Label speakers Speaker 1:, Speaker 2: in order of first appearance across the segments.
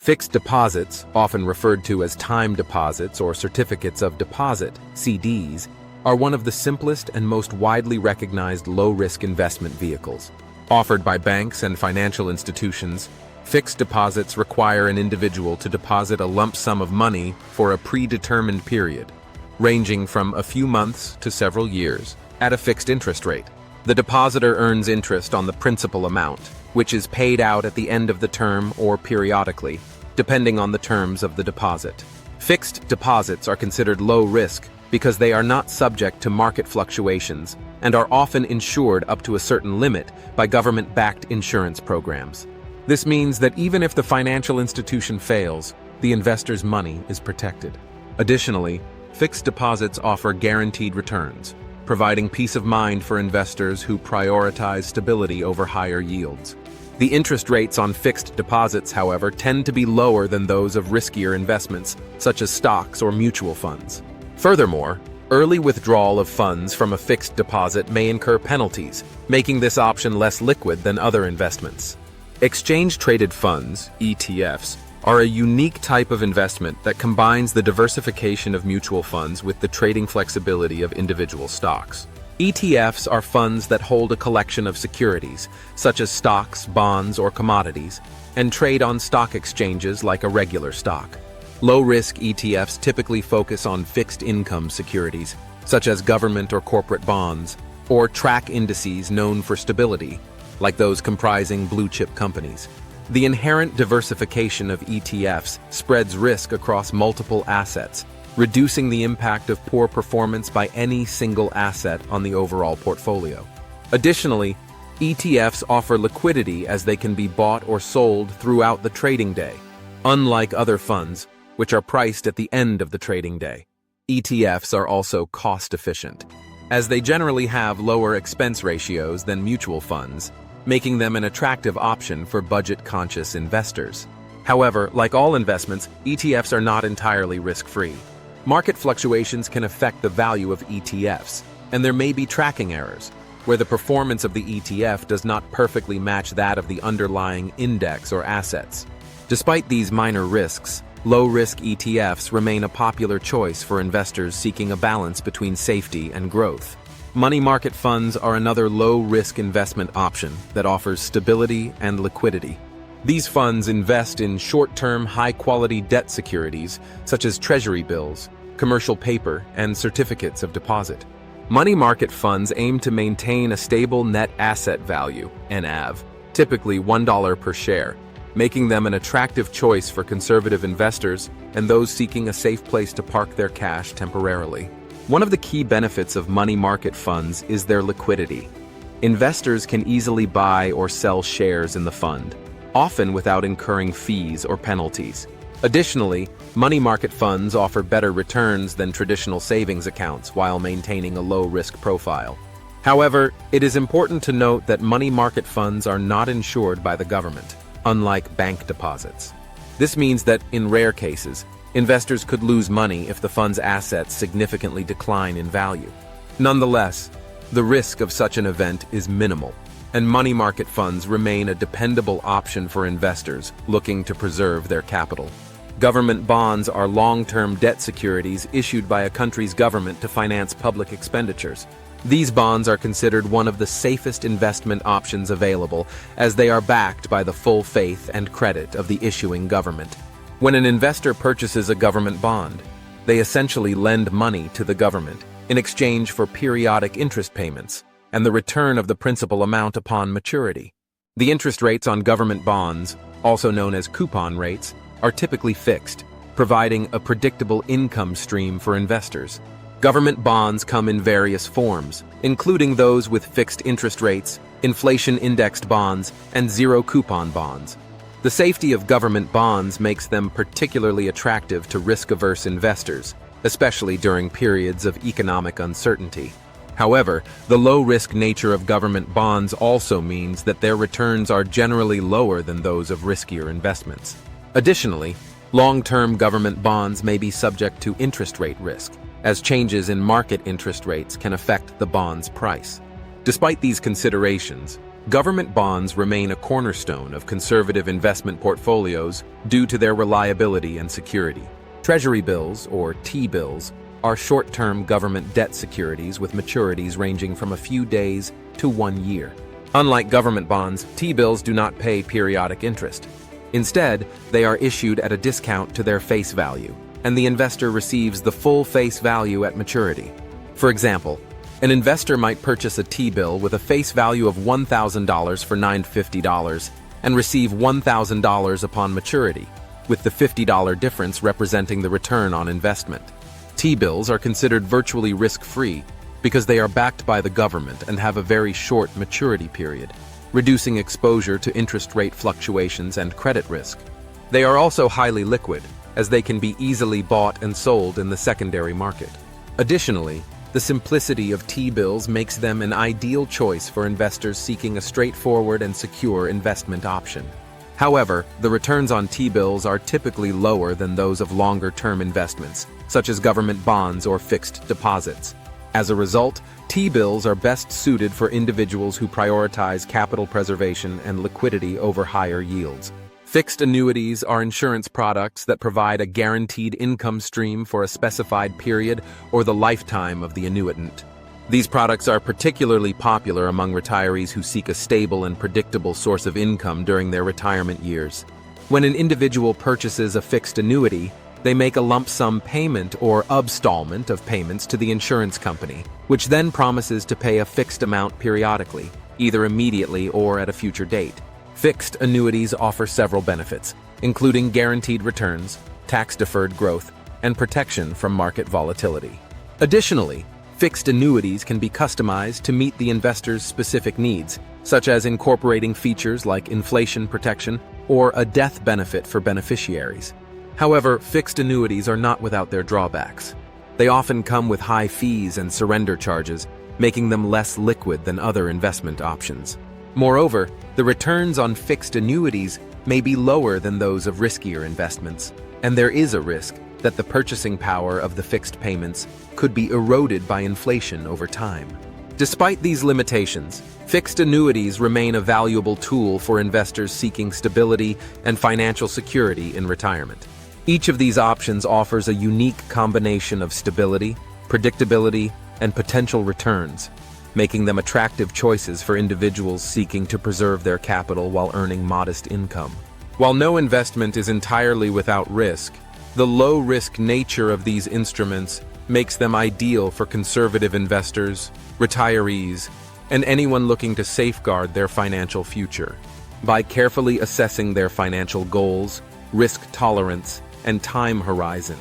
Speaker 1: Fixed deposits, often referred to as time deposits or certificates of deposit, CDs, are one of the simplest and most widely recognized low-risk investment vehicles. Offered by banks and financial institutions, fixed deposits require an individual to deposit a lump sum of money for a predetermined period, ranging from a few months to several years, at a fixed interest rate. The depositor earns interest on the principal amount, which is paid out at the end of the term or periodically, depending on the terms of the deposit. Fixed deposits are considered low risk because they are not subject to market fluctuations and are often insured up to a certain limit by government-backed insurance programs. This means that even if the financial institution fails, the investor's money is protected. Additionally, fixed deposits offer guaranteed returns, providing peace of mind for investors who prioritize stability over higher yields. The interest rates on fixed deposits, however, tend to be lower than those of riskier investments, such as stocks or mutual funds. Furthermore, early withdrawal of funds from a fixed deposit may incur penalties, making this option less liquid than other investments. Exchange-traded funds, ETFs, are a unique type of investment that combines the diversification of mutual funds with the trading flexibility of individual stocks. ETFs are funds that hold a collection of securities, such as stocks, bonds, or commodities, and trade on stock exchanges like a regular stock. Low-risk ETFs typically focus on fixed-income securities, such as government or corporate bonds, or track indices known for stability, like those comprising blue-chip companies. The inherent diversification of ETFs spreads risk across multiple assets, reducing the impact of poor performance by any single asset on the overall portfolio. Additionally, ETFs offer liquidity as they can be bought or sold throughout the trading day, unlike other funds, which are priced at the end of the trading day. ETFs are also cost-efficient, as they generally have lower expense ratios than mutual funds, making them an attractive option for budget-conscious investors. However, like all investments, ETFs are not entirely risk-free. Market fluctuations can affect the value of ETFs, and there may be tracking errors, where the performance of the ETF does not perfectly match that of the underlying index or assets. Despite these minor risks, low-risk ETFs remain a popular choice for investors seeking a balance between safety and growth. Money market funds are another low-risk investment option that offers stability and liquidity. These funds invest in short-term, high-quality debt securities such as treasury bills, commercial paper, and certificates of deposit. Money market funds aim to maintain a stable net asset value, NAV, typically $1 per share, making them an attractive choice for conservative investors and those seeking a safe place to park their cash temporarily. One of the key benefits of money market funds is their liquidity. Investors can easily buy or sell shares in the fund, often without incurring fees or penalties. Additionally, money market funds offer better returns than traditional savings accounts while maintaining a low-risk profile. However, it is important to note that money market funds are not insured by the government, unlike bank deposits. This means that, in rare cases, investors could lose money if the fund's assets significantly decline in value. Nonetheless, the risk of such an event is minimal, and money market funds remain a dependable option for investors looking to preserve their capital. Government bonds are long-term debt securities issued by a country's government to finance public expenditures. These bonds are considered one of the safest investment options available, as they are backed by the full faith and credit of the issuing government. When an investor purchases a government bond, they essentially lend money to the government in exchange for periodic interest payments and the return of the principal amount upon maturity. The interest rates on government bonds, also known as coupon rates, are typically fixed, providing a predictable income stream for investors. Government bonds come in various forms, including those with fixed interest rates, inflation-indexed bonds, and zero-coupon bonds. The safety of government bonds makes them particularly attractive to risk-averse investors, especially during periods of economic uncertainty. However, the low-risk nature of government bonds also means that their returns are generally lower than those of riskier investments. Additionally, long-term government bonds may be subject to interest rate risk, as changes in market interest rates can affect the bond's price. Despite these considerations, Government bonds remain a cornerstone of conservative investment portfolios due to their reliability and security. Treasury bills, or T-bills, are short-term government debt securities with maturities ranging from a few days to 1 year. Unlike government bonds, T-bills do not pay periodic interest. Instead, they are issued at a discount to their face value, and the investor receives the full face value at maturity. For example, an investor might purchase a T-bill with a face value of $1,000 for $950 and receive $1,000 upon maturity, with the $50 difference representing the return on investment. T-bills are considered virtually risk-free because they are backed by the government and have a very short maturity period, reducing exposure to interest rate fluctuations and credit risk. They are also highly liquid, as they can be easily bought and sold in the secondary market. Additionally, the simplicity of T-bills makes them an ideal choice for investors seeking a straightforward and secure investment option. However, the returns on T-bills are typically lower than those of longer-term investments, such as government bonds or fixed deposits. As a result, T-bills are best suited for individuals who prioritize capital preservation and liquidity over higher yields. Fixed annuities are insurance products that provide a guaranteed income stream for a specified period or the lifetime of the annuitant. These products are particularly popular among retirees who seek a stable and predictable source of income during their retirement years. When an individual purchases a fixed annuity, they make a lump sum payment or abstallment of payments to the insurance company, which then promises to pay a fixed amount periodically, either immediately or at a future date. Fixed annuities offer several benefits, including guaranteed returns, tax-deferred growth, and protection from market volatility. Additionally, fixed annuities can be customized to meet the investor's specific needs, such as incorporating features like inflation protection or a death benefit for beneficiaries. However, fixed annuities are not without their drawbacks. They often come with high fees and surrender charges, making them less liquid than other investment options. Moreover, the returns on fixed annuities may be lower than those of riskier investments, and there is a risk that the purchasing power of the fixed payments could be eroded by inflation over time. Despite these limitations, fixed annuities remain a valuable tool for investors seeking stability and financial security in retirement. Each of these options offers a unique combination of stability, predictability, and potential returns, making them attractive choices for individuals seeking to preserve their capital while earning modest income. While no investment is entirely without risk, the low-risk nature of these instruments makes them ideal for conservative investors, retirees, and anyone looking to safeguard their financial future. By carefully assessing their financial goals, risk tolerance, and time horizon,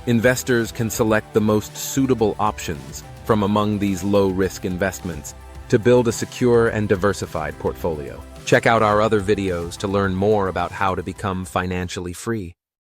Speaker 1: investors can select the most suitable options from among these low-risk investments to build a secure and diversified portfolio. Check out our other videos to learn more about how to become financially free.